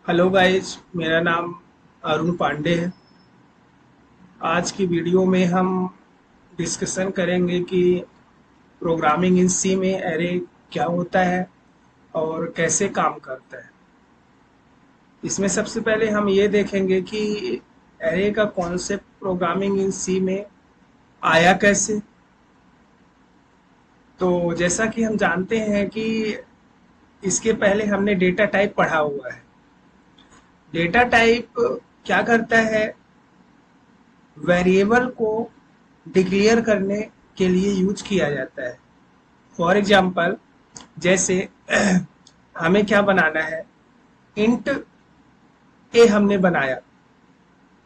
Hello guys, मेरा नाम अरुण पांडे है। आज की वीडियो में हम डिस्कशन करेंगे कि प्रोग्रामिंग इन सी में एरे क्या होता है और कैसे काम करता है। इसमें सबसे पहले हम ये देखेंगे कि एरे का कॉन्सेप्ट प्रोग्रामिंग इन सी में आया कैसे। तो जैसा कि हम जानते हैं कि इसके पहले हमने डेटा टाइप पढ़ा हुआ है। डेटा टाइप क्या करता है? वेरिएबल को डिक्लेयर करने के लिए यूज किया जाता है। फॉर एग्जाम्पल, जैसे हमें क्या बनाना है, इंट ए हमने बनाया।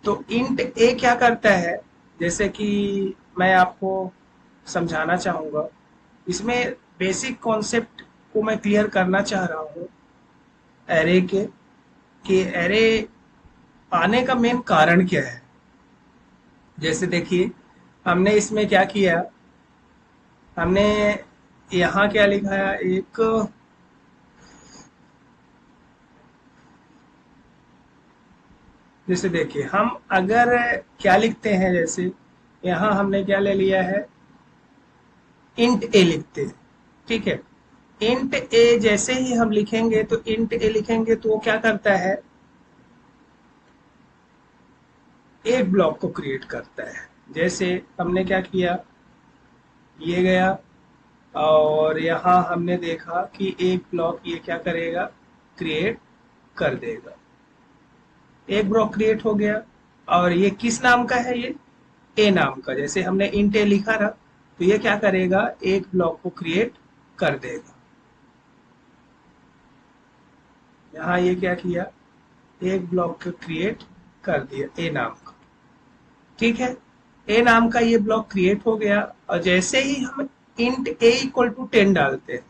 तो इंट ए क्या करता है, जैसे कि मैं आपको समझाना चाहूंगा। इसमें बेसिक कॉन्सेप्ट को मैं क्लियर करना चाह रहा हूँ एरे के, कि एरे आने का मेन कारण क्या है। जैसे देखिए, हमने इसमें क्या किया, हमने यहाँ क्या लिखा है, एक जैसे देखिए हम अगर क्या लिखते हैं, जैसे यहाँ हमने क्या ले लिया है, इंट ए लिखते हैं। ठीक है। इंट ए जैसे ही हम लिखेंगे, तो इंट ए लिखेंगे तो वो क्या करता है, एक ब्लॉक को क्रिएट करता है। जैसे हमने क्या किया, ये गया और यहाँ हमने देखा कि एक ब्लॉक ये क्या करेगा, क्रिएट कर देगा। एक ब्लॉक क्रिएट हो गया। और ये किस नाम का है, ये ए नाम का। जैसे हमने इंट ए लिखा था, तो ये क्या करेगा, एक ब्लॉक को क्रिएट कर देगा। यहाँ ये क्या किया, एक ब्लॉक को क्रिएट कर दिया ए नाम का। ठीक है। ए नाम का ये ब्लॉक क्रिएट हो गया। और जैसे ही हम इंट ए इक्वल टू 10 डालते हैं,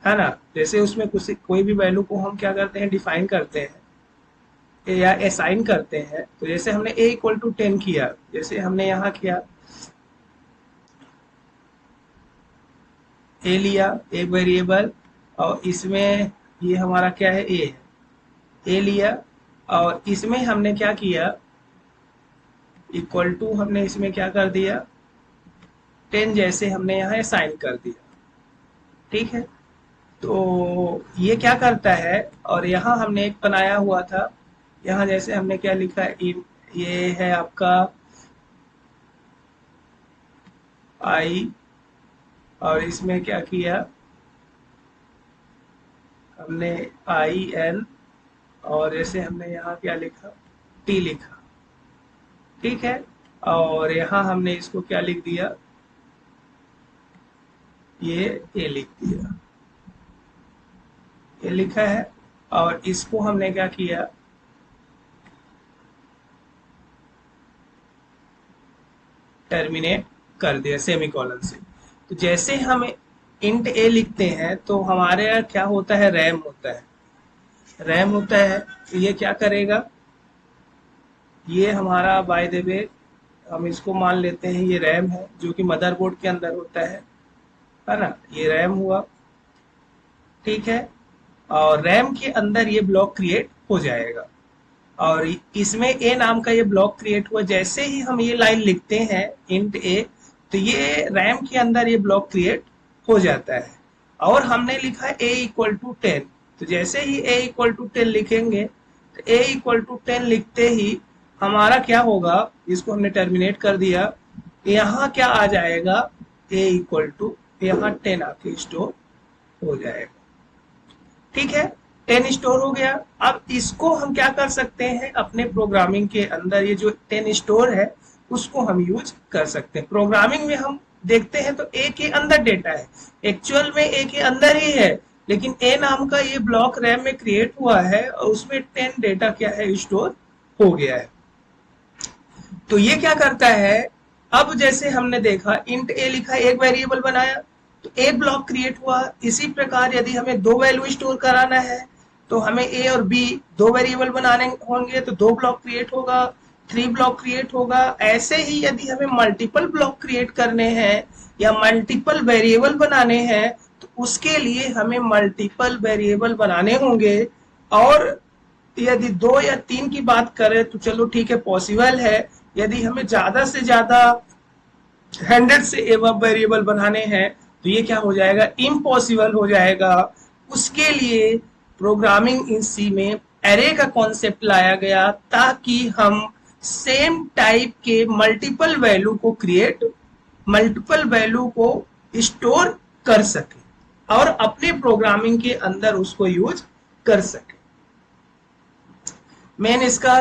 है ना, जैसे उसमें कुछ कोई भी वैल्यू को हम क्या करते हैं, डिफाइन करते हैं या असाइन करते हैं। तो जैसे हमने ए इक्वल टू 10 किया, जैसे हमने यहाँ किया, ए लिया एक वेरिएबल, और इसमें ये हमारा क्या है, ए है। ए लिया और इसमें हमने क्या किया, इक्वल टू हमने इसमें क्या कर दिया, 10 जैसे हमने यहाँ साइन कर दिया। ठीक है। तो ये क्या करता है, और यहाँ हमने एक बनाया हुआ था, यहाँ जैसे हमने क्या लिखा है, ये है आपका आई, और इसमें क्या किया हमने, आई एन, और जैसे हमने यहाँ क्या लिखा, टी लिखा। ठीक है। और यहाँ हमने इसको क्या लिख दिया, ये ए लिख दिया, ये लिखा है। और इसको हमने क्या किया, टर्मिनेट कर दिया सेमीकोलन से। तो जैसे हम इंट ए लिखते हैं, तो हमारे यहाँ क्या होता है, रैम होता है। रैम होता है, तो ये क्या करेगा, ये हमारा बाय द वे हम इसको मान लेते हैं ये रैम है, जो कि मदरबोर्ड के अंदर होता है ना, ये रैम हुआ। ठीक है। और रैम के अंदर ये ब्लॉक क्रिएट हो जाएगा। और इसमें ए नाम का ये ब्लॉक क्रिएट हुआ। जैसे ही हम ये लाइन लिखते हैं इंट ए, तो ये रैम के अंदर ये ब्लॉक क्रिएट हो जाता है। और हमने लिखा है ए इक्वल टू 10। तो जैसे ही ए इक्वल टू 10 लिखेंगे, तो ए इक्वल टू 10 लिखते ही हमारा क्या होगा, इसको हमने टर्मिनेट कर दिया। यहाँ क्या आ जाएगा, ए इक्वल टू, यहाँ 10 आके स्टोर हो जाएगा। ठीक है। 10 स्टोर हो गया। अब इसको हम क्या कर सकते हैं, अपने प्रोग्रामिंग के अंदर ये जो 10 स्टोर है, उसको हम यूज कर सकते हैं। प्रोग्रामिंग में हम देखते हैं तो ए के अंदर डेटा है, एक्चुअल में ए के अंदर ही है, लेकिन ए नाम का ये ब्लॉक रैम में क्रिएट हुआ है और उसमें 10 डेटा क्या है, स्टोर हो गया है। तो ये क्या करता है, अब जैसे हमने देखा इंट ए लिखा, एक वेरिएबल बनाया, तो एक ब्लॉक क्रिएट हुआ। इसी प्रकार यदि हमें दो वैल्यू स्टोर कराना है, तो हमें ए और बी दो वेरिएबल बनाने होंगे, तो दो ब्लॉक क्रिएट होगा, 3 ब्लॉक क्रिएट होगा। ऐसे ही यदि हमें मल्टीपल ब्लॉक क्रिएट करने हैं या मल्टीपल वेरिएबल बनाने हैं, तो उसके लिए हमें मल्टीपल वेरिएबल बनाने होंगे। और यदि 2 या 3 की बात करें तो चलो ठीक है, पॉसिबल है। यदि हमें ज्यादा से ज्यादा 100 से एबव वेरिएबल बनाने हैं तो ये क्या हो जाएगा, इम्पॉसिबल हो जाएगा। उसके लिए प्रोग्रामिंग इन सी में एरे का कॉन्सेप्ट लाया गया ताकि हम सेम टाइप के मल्टीपल वैल्यू को स्टोर कर सके और अपने प्रोग्रामिंग के अंदर उसको यूज कर सके। मेन इसका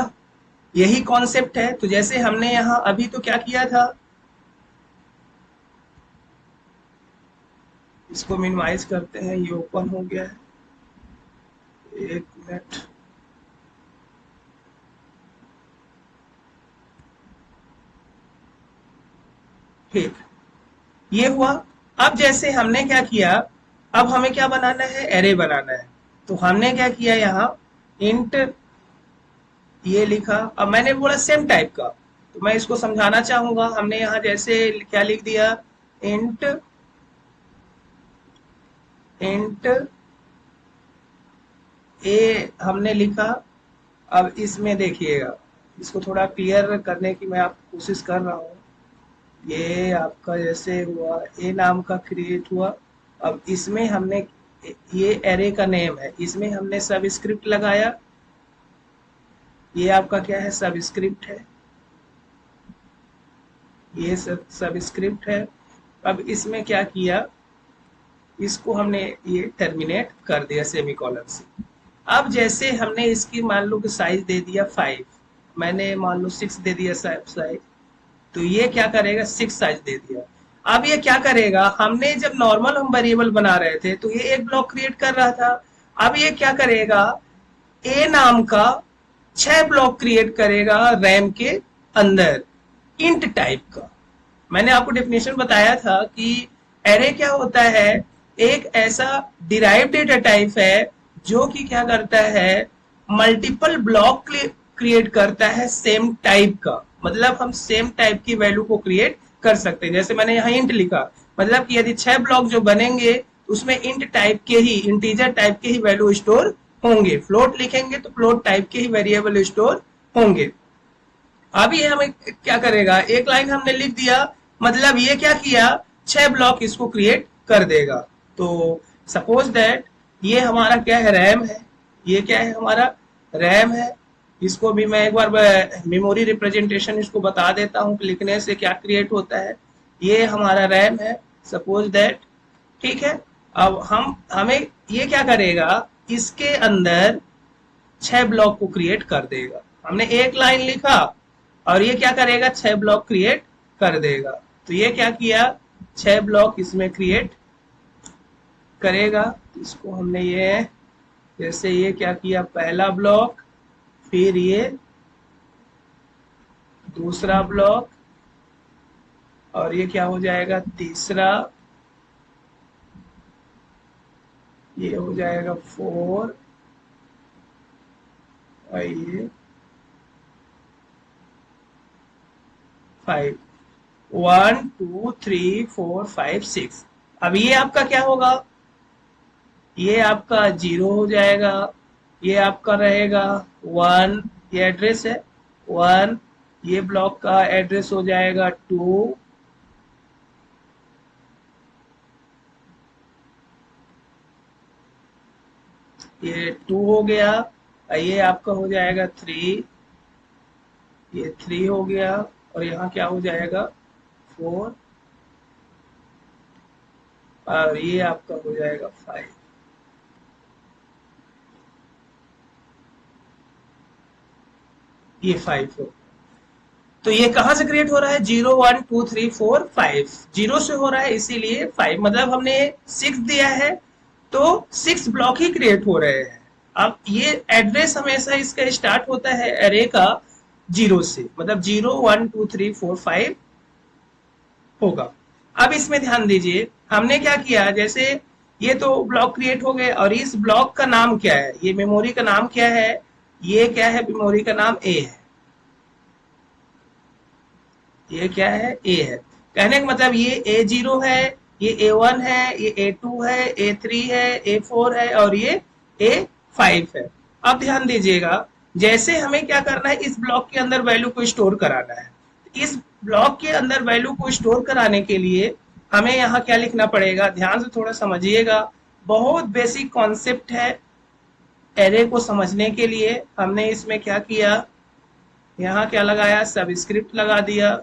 यही कॉन्सेप्ट है। तो जैसे हमने यहां अभी तो क्या किया था, इसको मिनिमाइज करते हैं, ये ओपन हो गया है, एक मिनट। ठीक, ये हुआ। अब जैसे हमने क्या किया, अब हमें क्या बनाना है, एरे बनाना है। तो हमने क्या किया, यहाँ इंट ये लिखा। अब मैंने बोला सेम टाइप का, तो मैं इसको समझाना चाहूंगा। हमने यहाँ जैसे क्या लिख दिया, इंट इंट ए हमने लिखा। अब इसमें देखिएगा, इसको थोड़ा क्लियर करने की मैं आपको कोशिश कर रहा हूँ। ये आपका जैसे हुआ, ए नाम का क्रिएट हुआ। अब इसमें हमने, ये एरे का नेम है, इसमें हमने सबस्क्रिप्ट लगाया। ये आपका क्या है, सबस्क्रिप्ट है, ये सबस्क्रिप्ट है। अब इसमें क्या किया, इसको हमने ये टर्मिनेट कर दिया सेमीकोलन से। अब जैसे हमने इसकी मान लो कि साइज दे दिया 5, मैंने मान लो 6 दे दिया साइज, तो ये क्या करेगा, 6 साइज दे दिया। अब ये क्या करेगा, हमने जब नॉर्मल हम वेरिएबल बना रहे थे तो ये एक ब्लॉक क्रिएट कर रहा था। अब ये क्या करेगा, ए नाम का 6 ब्लॉक क्रिएट करेगा रैम के अंदर, इंट टाइप का। मैंने आपको डेफिनेशन बताया था कि एरे क्या होता है, एक ऐसा डिराइव्ड डेटा टाइप है जो कि क्या करता है, मल्टीपल ब्लॉक क्रिएट करता है सेम टाइप का। मतलब हम सेम टाइप की वैल्यू को क्रिएट कर सकते हैं। जैसे मैंने यहाँ इंट लिखा, मतलब कि यदि 6 ब्लॉक जो बनेंगे उसमें इंट टाइप के ही, इंटीजर टाइप के ही वैल्यू स्टोर होंगे। फ्लोट लिखेंगे तो फ्लोट टाइप के ही वेरिएबल स्टोर होंगे। अब ये हमें क्या करेगा, एक लाइन हमने लिख दिया, मतलब ये क्या किया, 6 ब्लॉक इसको क्रिएट कर देगा। तो सपोज दैट ये हमारा क्या है, रैम है। ये क्या है, हमारा रैम है। इसको भी मैं एक बार मेमोरी रिप्रेजेंटेशन इसको बता देता हूँ कि लिखने से क्या क्रिएट होता है। ये हमारा रैम है सपोज दैट, ठीक है। अब हमें ये क्या करेगा, इसके अंदर 6 ब्लॉक को क्रिएट कर देगा। हमने एक लाइन लिखा और ये क्या करेगा, 6 ब्लॉक क्रिएट कर देगा। तो ये क्या किया, 6 ब्लॉक इसमें क्रिएट करेगा। इसको हमने ये, जैसे ये क्या किया, पहला ब्लॉक, फिर ये दूसरा ब्लॉक, और ये क्या हो जाएगा, तीसरा, ये हो जाएगा 4, और ये 5, 1 2 3 4 5 6। अब ये आपका क्या होगा, ये आपका 0 हो जाएगा, ये आपका रहेगा 1, ये एड्रेस है 1, ये ब्लॉक का एड्रेस हो जाएगा 2, ये 2 हो गया, ये आपका हो जाएगा 3, ये 3 हो गया, और यहाँ क्या हो जाएगा 4, और ये आपका हो जाएगा 5। ये 5 हो। तो ये कहां से क्रिएट हो रहा है, 0 1 2 3 4 5, 0 से हो रहा है, इसीलिए 5। मतलब हमने 6 दिया है तो 6 ब्लॉक ही क्रिएट हो रहे हैं। अब ये एड्रेस हमेशा इसका स्टार्ट होता है एरे का 0 से, मतलब 0 1 2 3 4 5 होगा। अब इसमें ध्यान दीजिए, हमने क्या किया, जैसे ये तो ब्लॉक क्रिएट हो गए, और इस ब्लॉक का नाम क्या है, ये मेमोरी का नाम क्या है, ये क्या है, मेमोरी का नाम ए है। ये क्या है, ए है। कहने का मतलब ये A0 है, ये A1 है, ये A2 है, A3 है, A4 है, और ये A5 है। अब ध्यान दीजिएगा, जैसे हमें क्या करना है, इस ब्लॉक के अंदर वैल्यू को स्टोर कराना है। इस ब्लॉक के अंदर वैल्यू को स्टोर कराने के लिए हमें यहाँ क्या लिखना पड़ेगा, ध्यान से थोड़ा समझिएगा। बहुत बेसिक कॉन्सेप्ट है एरे को समझने के लिए। हमने इसमें क्या किया, यहाँ क्या लगाया, सबस्क्रिप्ट लगा दिया।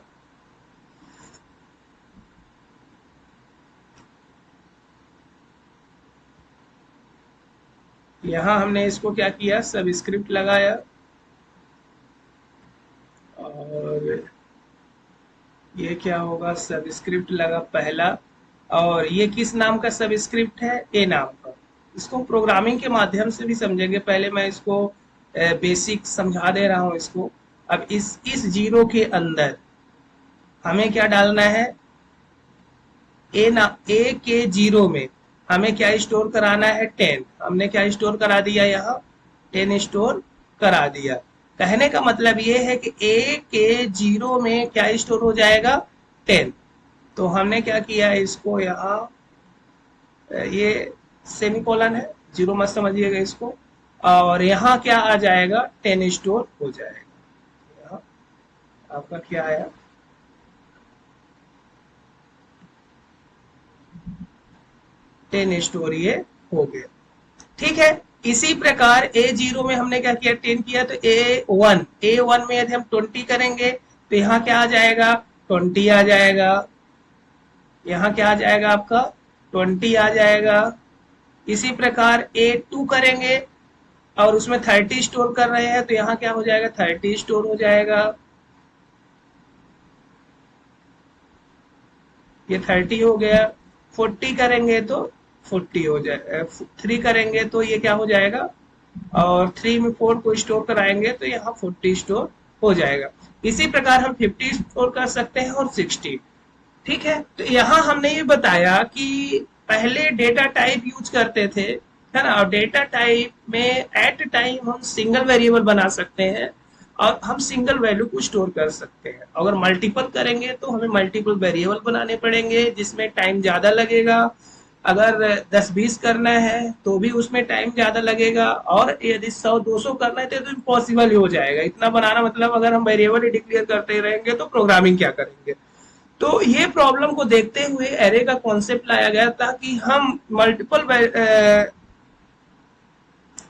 यहाँ हमने इसको क्या किया, सबस्क्रिप्ट लगाया। और ये क्या होगा, सबस्क्रिप्ट लगा पहला। और ये किस नाम का सबस्क्रिप्ट है, ए नाम का। इसको प्रोग्रामिंग के माध्यम से भी समझेंगे, पहले मैं इसको बेसिक समझा दे रहा हूँ इसको। अब इस जीरो के अंदर हमें क्या डालना है, ए के जीरो में हमें क्या स्टोर कराना है, 10। हमने क्या स्टोर करा दिया, यहाँ 10 स्टोर करा दिया। कहने का मतलब ये है कि ए के जीरो में क्या स्टोर हो जाएगा, 10। तो हमने क्या किया, इसको यहाँ ये सेमीकोलन है, जीरो मत समझिएगा इसको। और यहाँ क्या आ जाएगा, 10 स्टोर हो जाएगा। यहाँ आपका क्या आया, 10 स्टोर ये हो गया। ठीक है। इसी प्रकार ए जीरो में हमने क्या किया, 10 किया, तो ए वन में यदि हम 20 करेंगे तो यहाँ क्या आ जाएगा, 20 आ जाएगा। यहाँ क्या आ जाएगा आपका, 20 आ जाएगा। इसी प्रकार ए टू करेंगे और उसमें 30 स्टोर कर रहे हैं तो यहाँ क्या हो जाएगा, 30 स्टोर हो जाएगा। ये 30 हो गया। 40 करेंगे तो 40 हो जाएगा। 3 करेंगे तो ये क्या हो जाएगा, और 3 में 4 को स्टोर कराएंगे तो यहाँ 40 स्टोर हो जाएगा। इसी प्रकार हम 50 स्टोर कर सकते हैं और 60। ठीक है। तो यहाँ हमने ये बताया कि पहले डेटा टाइप यूज करते थे, है ना। और डेटा टाइप में एट टाइम हम सिंगल वेरिएबल बना सकते हैं और हम सिंगल वैल्यू को स्टोर कर सकते हैं। अगर मल्टीपल करेंगे तो हमें मल्टीपल वेरिएबल बनाने पड़ेंगे जिसमें टाइम ज्यादा लगेगा। अगर 10-20 करना है तो भी उसमें टाइम ज्यादा लगेगा। और यदि 100-200 करना है तो इम्पॉसिबल ही हो जाएगा इतना बनाना। मतलब अगर हम वेरिएबल ही डिक्लेयर करते रहेंगे तो प्रोग्रामिंग क्या करेंगे। तो ये प्रॉब्लम को देखते हुए एरे का कॉन्सेप्ट लाया गया ताकि हम मल्टीपल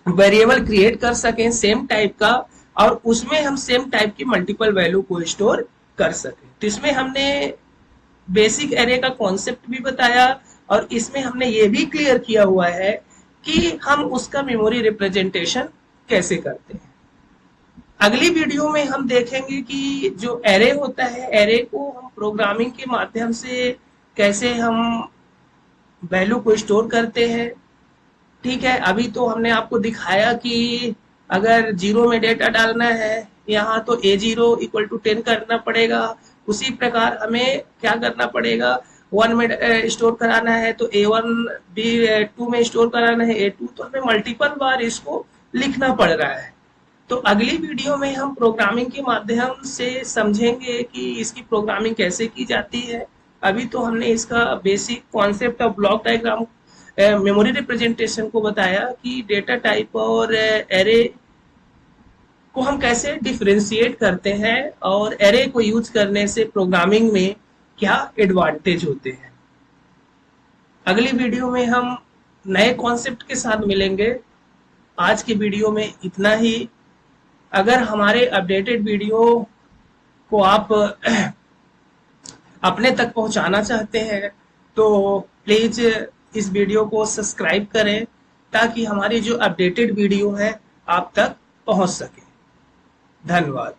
वेरिएबल क्रिएट कर सकें सेम टाइप का, और उसमें हम सेम टाइप की मल्टीपल वैल्यू को स्टोर कर सकें। तो इसमें हमने बेसिक एरे का कॉन्सेप्ट भी बताया और इसमें हमने ये भी क्लियर किया हुआ है कि हम उसका मेमोरी रिप्रेजेंटेशन कैसे करते हैं। अगली वीडियो में हम देखेंगे कि जो एरे होता है, एरे को हम प्रोग्रामिंग के माध्यम से कैसे हम वैल्यू को स्टोर करते हैं। ठीक है। अभी तो हमने आपको दिखाया कि अगर जीरो में डेटा डालना है यहाँ तो A0 = 10 करना पड़ेगा। उसी प्रकार हमें क्या करना पड़ेगा, 1 में स्टोर कराना है तो A1 भी 2 में स्टोर कराना है, A2। तो हमें मल्टीपल बार इसको लिखना पड़ रहा है। तो अगली वीडियो में हम प्रोग्रामिंग के माध्यम से समझेंगे कि इसकी प्रोग्रामिंग कैसे की जाती है। अभी तो हमने इसका basic concept of block diagram, memory representation को बताया कि डेटा टाइप और एरे को हम कैसे डिफरेंशिएट करते हैं और एरे को यूज करने से प्रोग्रामिंग में क्या एडवांटेज होते हैं। अगली वीडियो में हम नए कॉन्सेप्ट के साथ मिलेंगे। आज के वीडियो में इतना ही। अगर हमारे अपडेटेड वीडियो को आप अपने तक पहुंचाना चाहते हैं तो प्लीज इस वीडियो को सब्सक्राइब करें ताकि हमारी जो अपडेटेड वीडियो है आप तक पहुंच सके। धन्यवाद।